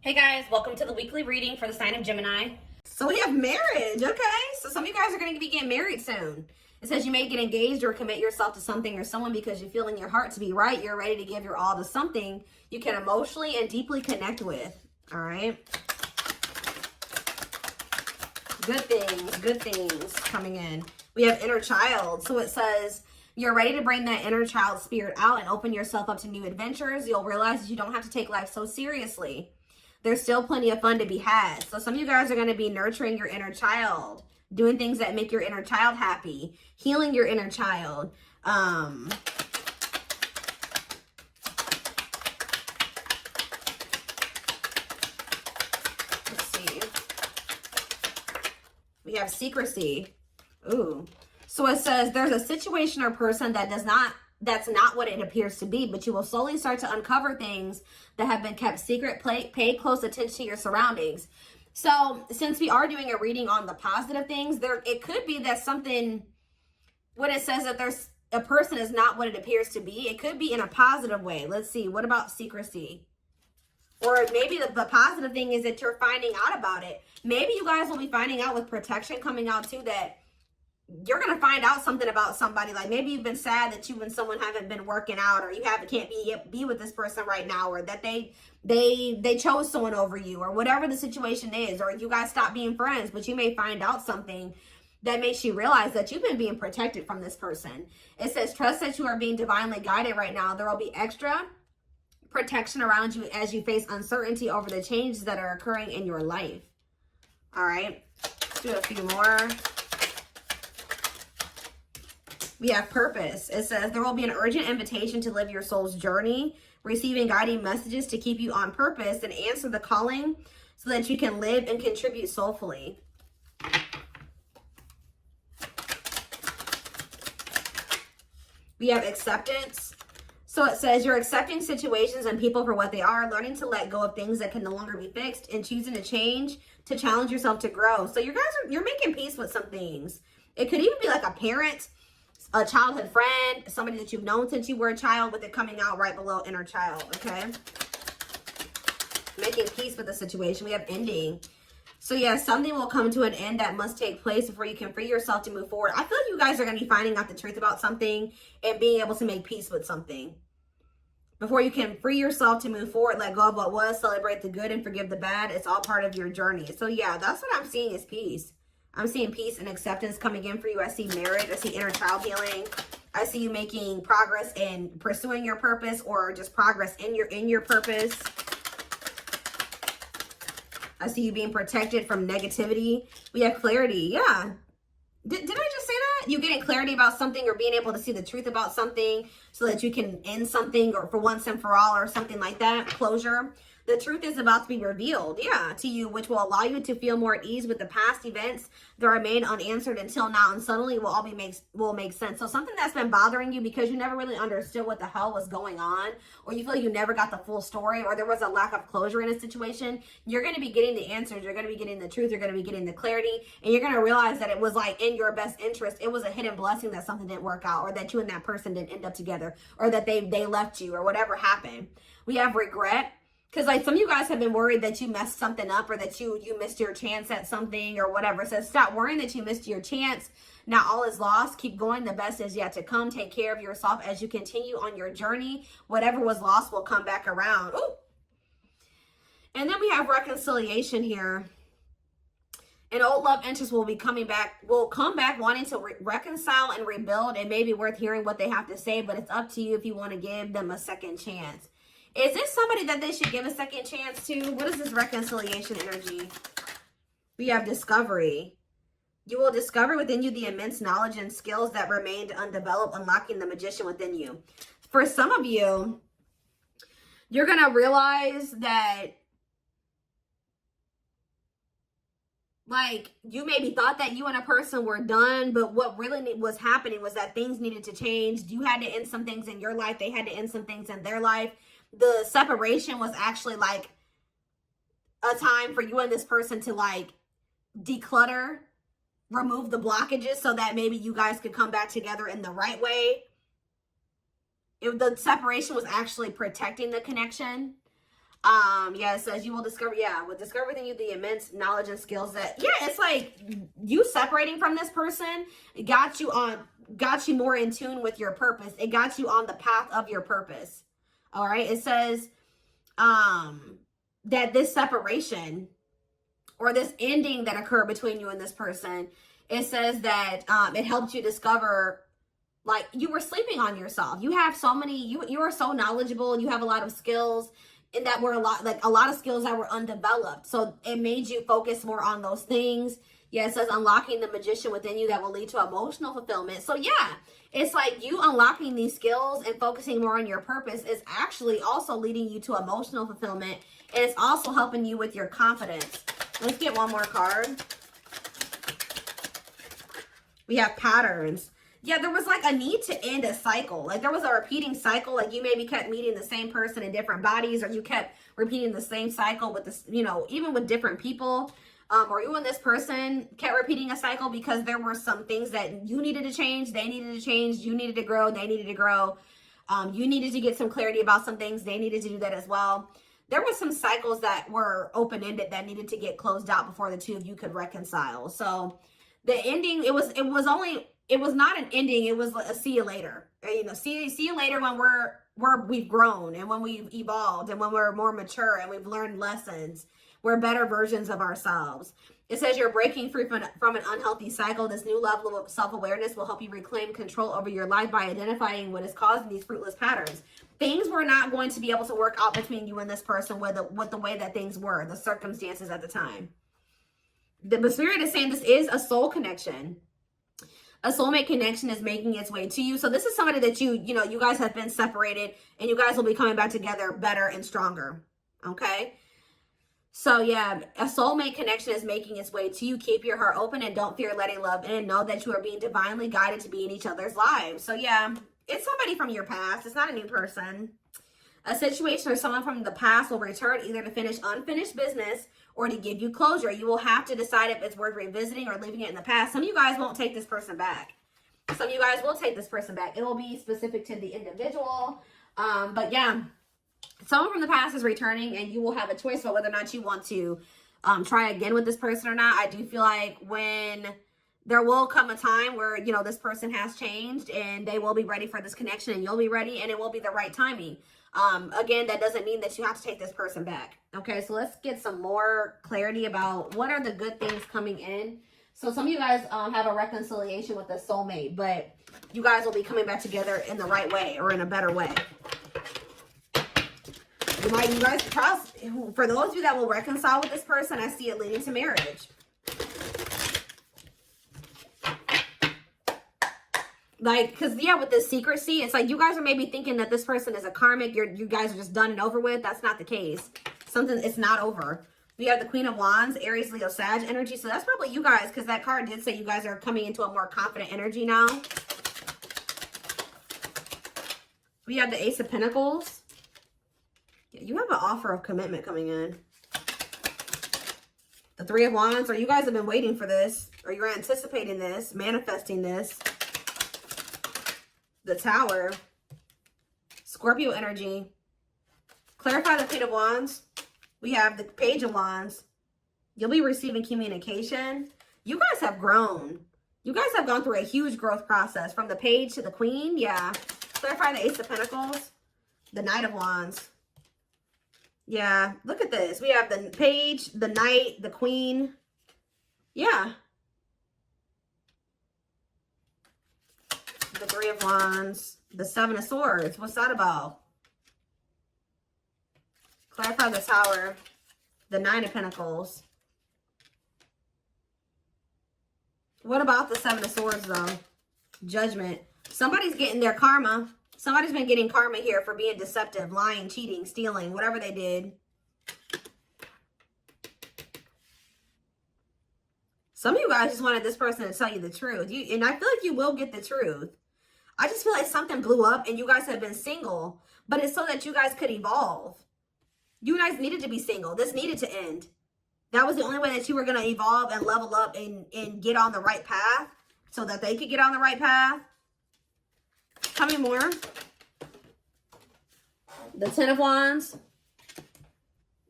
Hey guys, welcome to the weekly reading for the sign of Gemini. So we have marriage, okay? So some of you guys are going to be getting married soon. It says you may get engaged or commit yourself to something or someone because you feel in your heart to be right. You're ready to give your all to something you can emotionally and deeply connect with, all right? Good things coming in. We have inner child. So it says you're ready to bring that inner child spirit out and open yourself up to new adventures. You'll realize that you don't have to take life so seriously. There's still plenty of fun to be had. So some of you guys are going to be nurturing your inner child, doing things that make your inner child happy, healing your inner child. Let's see. We have secrecy. Ooh. So it says there's a situation or person that's not what it appears to be, but you will slowly start to uncover things that have been kept secret. Pay close attention to your surroundings. So since we are doing a reading on the positive things, it could be that something, when it says that there's a person is not what it appears to be, it could be in a positive way. Let's see. What about secrecy? Or maybe the positive thing is that you're finding out about it. Maybe you guys will be finding out with protection coming out too, that you're going to find out something about somebody. Like maybe you've been sad that you and someone haven't been working out, or you can't be with this person right now, or that they chose someone over you, or whatever the situation is, or you guys stopped being friends, but you may find out something that makes you realize that you've been being protected from this person. It says, trust that you are being divinely guided right now. There will be extra protection around you as you face uncertainty over the changes that are occurring in your life. All right, let's do a few more. We have purpose. It says there will be an urgent invitation to live your soul's journey, receiving guiding messages to keep you on purpose and answer the calling so that you can live and contribute soulfully. We have acceptance. So it says you're accepting situations and people for what they are, learning to let go of things that can no longer be fixed, and choosing to change to challenge yourself to grow. So you're making peace with some things. It could even be like a parent, a childhood friend, somebody that you've known since you were a child, with it coming out right below inner child, okay? Making peace with the situation. We have ending. So yeah, something will come to an end that must take place before you can free yourself to move forward. I feel like you guys are going to be finding out the truth about something and being able to make peace with something. Before you can free yourself to move forward, let go of what was, celebrate the good, and forgive the bad. It's all part of your journey. So yeah, that's what I'm seeing is peace. I'm seeing peace and acceptance coming in for you. I see marriage. I see inner child healing. I see you making progress in pursuing your purpose, or just progress in your purpose. I see you being protected from negativity. We have clarity. Yeah. Did I just say that? You getting clarity about something, or being able to see the truth about something so that you can end something, or for once and for all, or something like that. Closure. The truth is about to be revealed, yeah, to you, which will allow you to feel more at ease with the past events that remain unanswered until now, and suddenly it will make sense. So something that's been bothering you because you never really understood what the hell was going on, or you feel like you never got the full story, or there was a lack of closure in a situation, you're going to be getting the answers, you're going to be getting the truth, you're going to be getting the clarity, and you're going to realize that it was like in your best interest. It was a hidden blessing that something didn't work out, or that you and that person didn't end up together, or that they left you, or whatever happened. We have regret. Because like some of you guys have been worried that you messed something up, or that you missed your chance at something or whatever. So stop worrying that you missed your chance. Now all is lost. Keep going. The best is yet to come. Take care of yourself as you continue on your journey. Whatever was lost will come back around. Ooh. And then we have reconciliation here. An old love interest will come back wanting to reconcile and rebuild. It may be worth hearing what they have to say, but it's up to you if you want to give them a second chance. Is this somebody that they should give a second chance to? What is this reconciliation energy? We have discovery. You will discover within you the immense knowledge and skills that remained undeveloped, unlocking the magician within you. For some of you, you're going to realize that, like, you maybe thought that you and a person were done, but what really was happening was that things needed to change. You had to end some things in your life. They had to end some things in their life. The separation was actually like a time for you and this person to like declutter, remove the blockages so that maybe you guys could come back together in the right way. The separation was actually protecting the connection. Yeah, it says you will discover, will discover within you the immense knowledge and skills that, it's like you separating from this person got you more in tune with your purpose. It got you on the path of your purpose. All right. It says, that this separation or this ending that occurred between you and this person, it says that, it helped you discover, like, you were sleeping on yourself. You have so many, you are so knowledgeable and you have a lot of skills, and that were a lot of skills that were undeveloped. So it made you focus more on those things. Yeah, it says unlocking the magician within you that will lead to emotional fulfillment. So yeah, it's like you unlocking these skills and focusing more on your purpose is actually also leading you to emotional fulfillment. And it's also helping you with your confidence. Let's get one more card. We have patterns. Yeah, there was like a need to end a cycle. Like there was a repeating cycle. Like you maybe kept meeting the same person in different bodies, or you kept repeating the same cycle with this, even with different people. Or you and this person kept repeating a cycle because there were some things that you needed to change, they needed to change, you needed to grow, they needed to grow. You needed to get some clarity about some things, they needed to do that as well. There were some cycles that were open-ended that needed to get closed out before the two of you could reconcile. So the ending, it was not an ending. It was a see you later. See you later when we've grown and when we've evolved and when we're more mature and we've learned lessons. We're better versions of ourselves. It says you're breaking free from an unhealthy cycle. This new level of self-awareness will help you reclaim control over your life by identifying what is causing these fruitless patterns. Things were not going to be able to work out between you and this person with the way that things were, the circumstances at the time. The spirit is saying this is a soul connection. A soulmate connection is making its way to you. So this is somebody that you guys have been separated and you guys will be coming back together better and stronger. Okay. So yeah, a soulmate connection is making its way to you. Keep your heart open and don't fear letting love in. Know that you are being divinely guided to be in each other's lives. So yeah, it's somebody from your past. It's not a new person. A situation where someone from the past will return either to finish unfinished business or to give you closure. You will have to decide if it's worth revisiting or leaving it in the past. Some of you guys won't take this person back. Some of you guys will take this person back. It will be specific to the individual. But yeah, someone from the past is returning and you will have a choice about whether or not you want to try again with this person or not. I do feel like when there will come a time where, this person has changed and they will be ready for this connection and you'll be ready and it will be the right timing. Again, that doesn't mean that you have to take this person back. Okay, so let's get some more clarity about what are the good things coming in. So some of you guys have a reconciliation with a soulmate, but you guys will be coming back together in the right way or in a better way. You guys trust, for those of you that will reconcile with this person, I see it leading to marriage. Like, because yeah, with this secrecy, it's like you guys are maybe thinking that this person is a karmic. You guys are just done and over with. That's not the case. It's not over. We have the Queen of Wands, Aries, Leo, Sag energy. So that's probably you guys, because that card did say you guys are coming into a more confident energy now. We have the Ace of Pentacles. Yeah, you have an offer of commitment coming in. The Three of Wands, or you guys have been waiting for this, or you're anticipating this, manifesting this. The Tower, Scorpio energy. Clarify the Queen of Wands. We have the Page of Wands. You'll be receiving communication. You guys have grown. You guys have gone through a huge growth process from the Page to the Queen. Yeah. Clarify the Ace of Pentacles. The Knight of Wands. Yeah. Look at this. We have the Page, the Knight, the Queen. Yeah. The Three of Wands, the Seven of Swords. What's that about? Clarify the Tower, the Nine of Pentacles. What about the Seven of Swords, though? Judgment. Somebody's getting their karma. Somebody's been getting karma here for being deceptive, lying, cheating, stealing, whatever they did. Some of you guys just wanted this person to tell you the truth. And I feel like you will get the truth. I just feel like something blew up and you guys have been single, but it's so that you guys could evolve. You guys needed to be single. This needed to end. That was the only way that you were going to evolve and level up and get on the right path so that they could get on the right path. Tell me more. The Ten of Wands.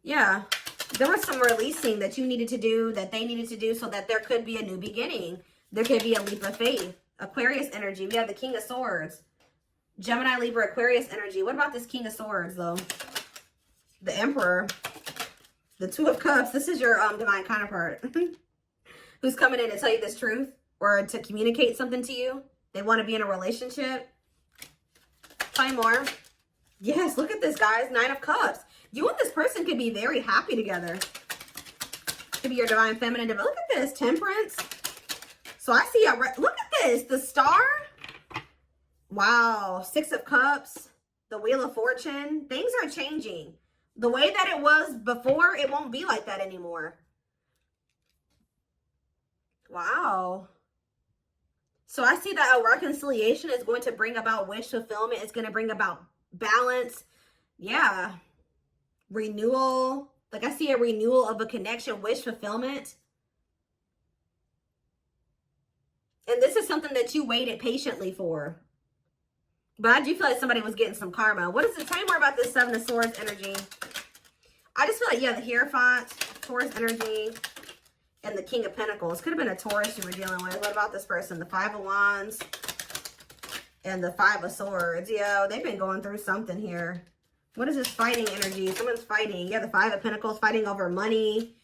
Yeah. There was some releasing that you needed to do, that they needed to do, so that there could be a new beginning. There could be a leap of faith. Aquarius energy. We have the King of Swords. Gemini, Libra, Aquarius energy. What about this King of Swords, though? The Emperor. The Two of Cups. This is your divine counterpart. Who's coming in to tell you this truth or to communicate something to you. They want to be in a relationship. Tell me more. Yes, look at this, guys. Nine of Cups. You and this person could be very happy together. Could be your divine feminine. Look at this. Temperance. So I see look at this. The Star. Wow. Six of Cups. The Wheel of Fortune. Things are changing. The way that it was before, it won't be like that anymore. Wow. So I see that a reconciliation is going to bring about wish fulfillment. It's going to bring about balance. Yeah. Renewal. Like I see a renewal of a connection, wish fulfillment. And this is something that you waited patiently for. But I do feel like somebody was getting some karma. What is it? Tell me more about this Seven of Swords energy. I just feel like, yeah, the Hierophant, Taurus energy, and the King of Pentacles. Could have been a Taurus you were dealing with. What about this person? The Five of Wands and the Five of Swords. Yeah, they've been going through something here. What is this fighting energy? Someone's fighting. Yeah, the Five of Pentacles, fighting over money.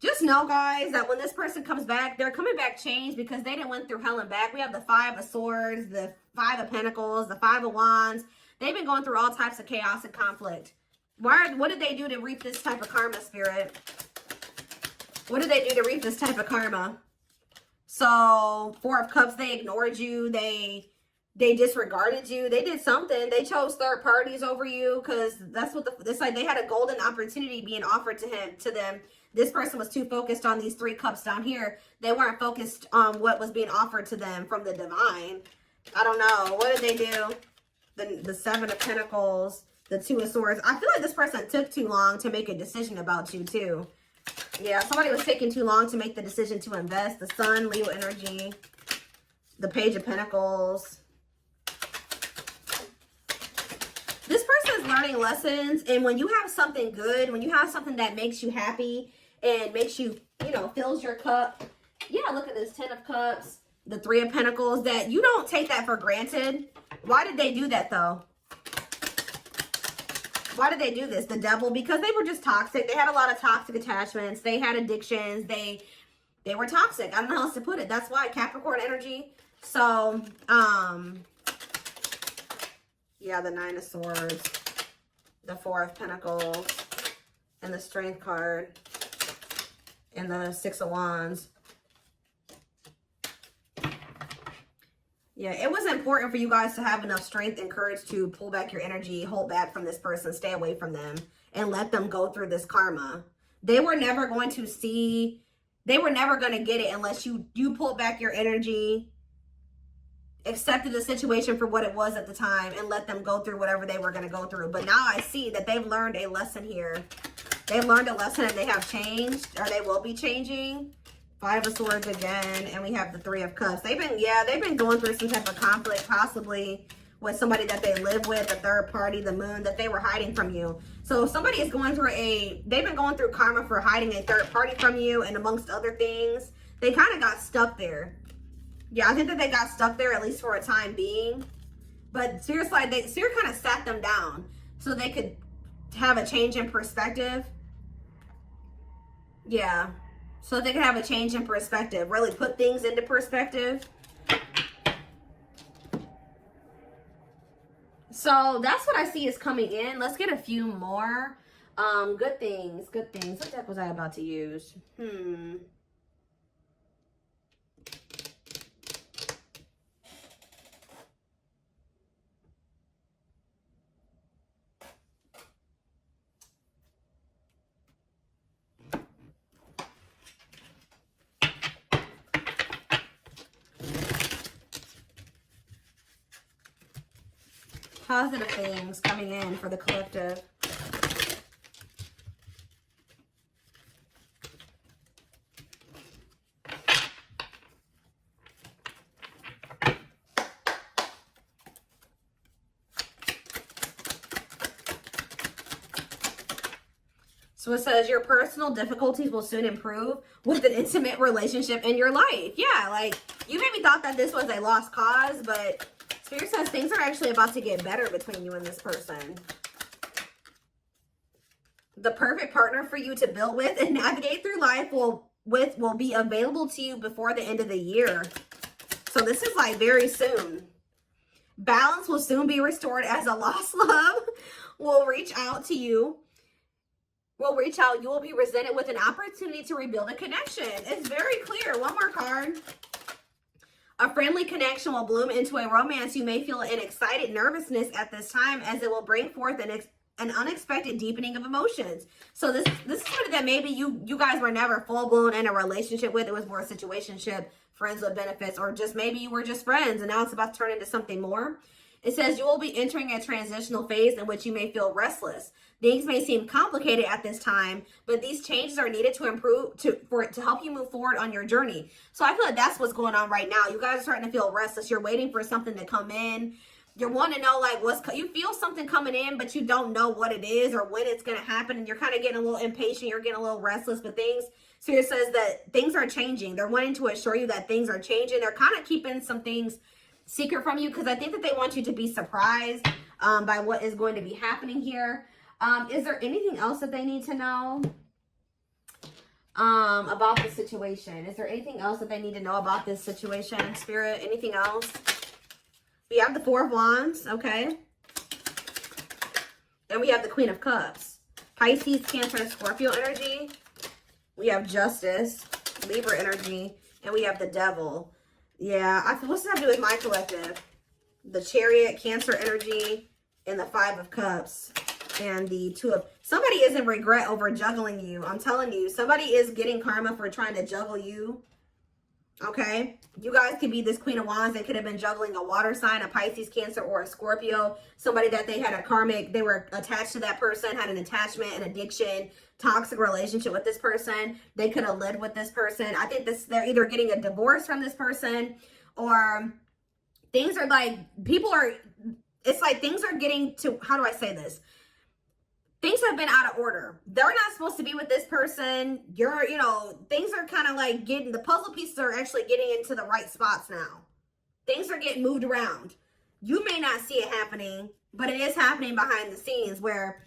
Just know, guys, that when this person comes back, they're coming back changed because they didn't went through hell and back. We have the Five of Swords, the Five of Pentacles, the Five of Wands. They've been going through all types of chaos and conflict. What did they do to reap this type of karma, Spirit? What did they do to reap this type of karma? So, Four of Cups, they ignored you. They disregarded you. They did something. They chose third parties over you because that's what it's like. They had a golden opportunity being offered to them. This person was too focused on these Three Cups down here. They weren't focused on what was being offered to them from the divine. I don't know. What did they do? The Seven of Pentacles, the Two of Swords. I feel like this person took too long to make a decision about you too. Yeah, somebody was taking too long to make the decision to invest. The Sun, Leo energy, the Page of Pentacles. This person is learning lessons, and when you have something good, when you have something that makes you happy and makes you, fills your cup. Yeah, look at this 10 of Cups, the Three of Pentacles, that you don't take that for granted. Why did they do that, though? Why did they do this? The Devil, because they were just toxic. They had a lot of toxic attachments. They had addictions. They were toxic. I don't know how else to put it. That's why Capricorn energy. So, yeah, the Nine of Swords, the Four of Pentacles, and the Strength card, and the Six of Wands. Yeah, it was important for you guys to have enough strength and courage to pull back your energy, hold back from this person, stay away from them, and let them go through this karma. They were never going to get it unless you pulled back your energy, accepted the situation for what it was at the time, and let them go through whatever they were going to go through. But now I see that they've learned a lesson here. They've learned a lesson and they have changed, or they will be changing. Five of Swords again, and we have the Three of Cups. They've been going through some type of conflict, possibly with somebody that they live with, a third party, the Moon, that they were hiding from you. So somebody is going through they've been going through karma for hiding a third party from you, and amongst other things, they kind of got stuck there. Yeah, I think that they got stuck there, at least for a time being. But seriously, Spirit kind of sat them down so they could have a change in perspective. Yeah. So they could have a change in perspective, really put things into perspective. So that's what I see is coming in. Let's get a few more. Good things, good things. What deck was I about to use? Positive things coming in for the collective. So it says your personal difficulties will soon improve with an intimate relationship in your life. Yeah, like you maybe thought that this was a lost cause, but Spirit says things are actually about to get better between you and this person. The perfect partner for you to build with and navigate through life will be available to you before the end of the year. So this is like very soon. Balance will soon be restored as a lost love will reach out to you. You will be presented with an opportunity to rebuild a connection. It's very clear. One more card. A friendly connection will bloom into a romance. You may feel an excited nervousness at this time as it will bring forth an unexpected deepening of emotions. So this is somebody that maybe you guys were never full-blown in a relationship with. It was more a situationship, friends with benefits, or just maybe you were just friends and now it's about to turn into something more. It says you will be entering a transitional phase in which you may feel restless. Things may seem complicated at this time, but these changes are needed to improve to help you move forward on your journey. So I feel like that's what's going on right now. You guys are starting to feel restless. You're waiting for something to come in. You want to know like you feel something coming in, but you don't know what it is or when it's going to happen. And you're kind of getting a little impatient. You're getting a little restless, but Spirit says that things are changing. They're wanting to assure you that things are changing. They're kind of keeping some things secret from you because I think that they want you to be surprised by what is going to be happening here. Is there anything else that they need to know about the situation? Is there anything else that they need to know about this situation, Spirit? Anything else? We have the Four of Wands, okay? And we have the Queen of Cups. Pisces, Cancer, and Scorpio energy. We have Justice, Libra energy, and we have the Devil. Yeah, what's that have to do with my collective? The Chariot, Cancer energy, and the Five of Cups, and the Two of... Somebody is in regret over juggling you. I'm telling you, somebody is getting karma for trying to juggle you. Okay? You guys could be this Queen of Wands. They could have been juggling a water sign, a Pisces, Cancer, or a Scorpio. Somebody that they had a karmic... They were attached to that person, had an attachment, an addiction, toxic relationship with this person. They could have lived with this person. I think they're either getting a divorce from this person, or things are like... It's like things are getting to... How do I say this? Things have been out of order. They're not supposed to be with this person. Things are kind of like the puzzle pieces are actually getting into the right spots now. Things are getting moved around. You may not see it happening, but it is happening behind the scenes where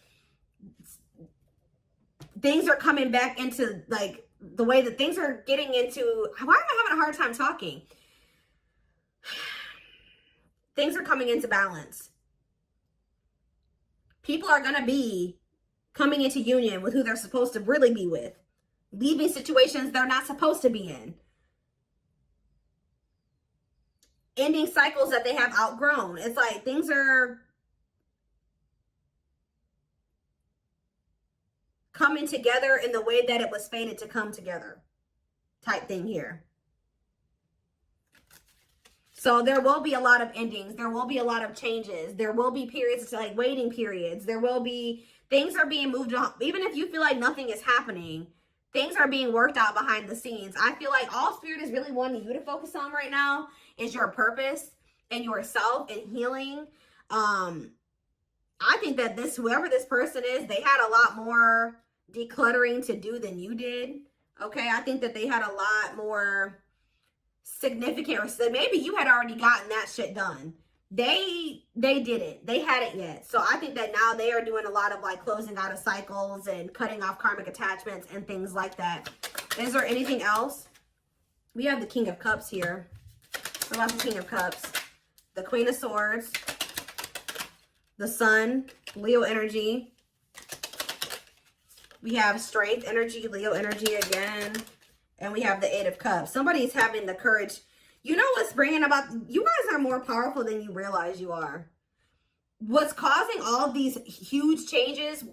things are coming back into like the way that things are getting into. Why am I having a hard time talking? Things are coming into balance. People are going to be coming into union with who they're supposed to really be with. Leaving situations they're not supposed to be in. Ending cycles that they have outgrown. It's like things are coming together in the way that it was fated to come together. Type thing here. So there will be a lot of endings. There will be a lot of changes. There will be periods, like waiting periods. There will be... Things are being moved on. Even if you feel like nothing is happening, things are being worked out behind the scenes. I feel like all Spirit is really wanting you to focus on right now is your purpose and yourself and healing. I think that whoever this person is, they had a lot more decluttering to do than you did. Okay, I think that they had a lot more significant. Maybe you had already gotten that shit done. They didn't. They hadn't yet. So I think that now they are doing a lot of like closing out of cycles and cutting off karmic attachments and things like that. Is there anything else? We have the King of Cups here. What about the King of Cups? The Queen of Swords. The Sun. Leo energy. We have Strength energy. Leo energy again. And we have the Eight of Cups. Somebody's having the courage. You know what's bringing about... You guys are more powerful than you realize you are. What's causing all of these huge changes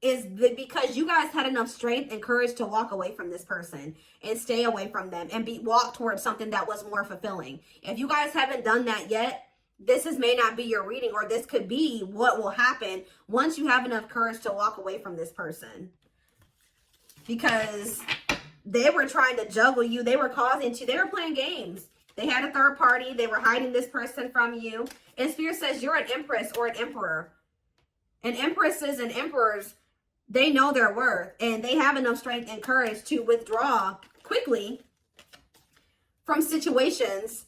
is because you guys had enough strength and courage to walk away from this person and stay away from them and walk towards something that was more fulfilling. If you guys haven't done that yet, this may not be your reading, or this could be what will happen once you have enough courage to walk away from this person. Because they were trying to juggle you. They were playing games. They had a third party. They were hiding this person from you. And Spirit says you're an empress or an emperor. And empresses and emperors, They know their worth, and they have enough strength and courage to withdraw quickly from situations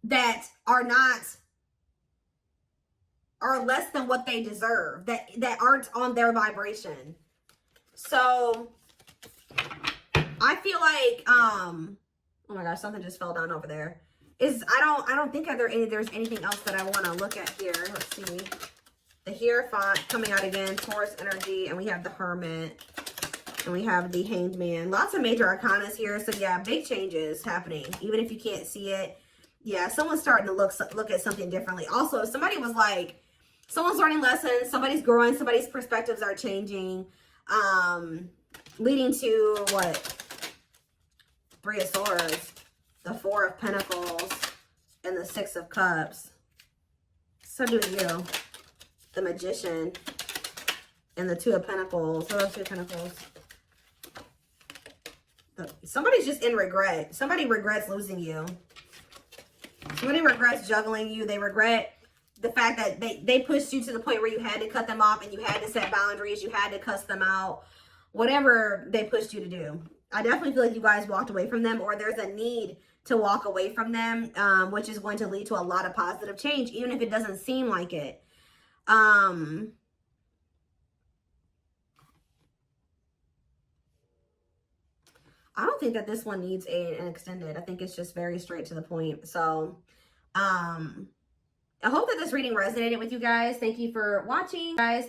that are less than what they deserve, that aren't on their vibration. So I feel like, oh my gosh, something just fell down over there. I don't think there's anything else that I want to look at here. Let's see. The Hierophant coming out again, Taurus energy, and we have the Hermit, and we have the Hanged Man. Lots of major arcanas here. So yeah, big changes happening, even if you can't see it. Yeah, someone's starting to look at something differently. Also, if somebody was like, someone's learning lessons, somebody's growing, somebody's perspectives are changing, leading to what? 3 of Swords, the 4 of Pentacles, and the 6 of Cups. So do you. The Magician, and the 2 of Pentacles. What else? 2 of Pentacles. Somebody's just in regret. Somebody regrets losing you. Somebody regrets juggling you. They regret the fact that they pushed you to the point where you had to cut them off and you had to set boundaries. You had to cuss them out. Whatever they pushed you to do. I definitely feel like you guys walked away from them, or there's a need to walk away from them, which is going to lead to a lot of positive change, even if it doesn't seem like it. I don't think that this one needs an extended. I think it's just very straight to the point. So, I hope that this reading resonated with you guys. Thank you for watching, guys.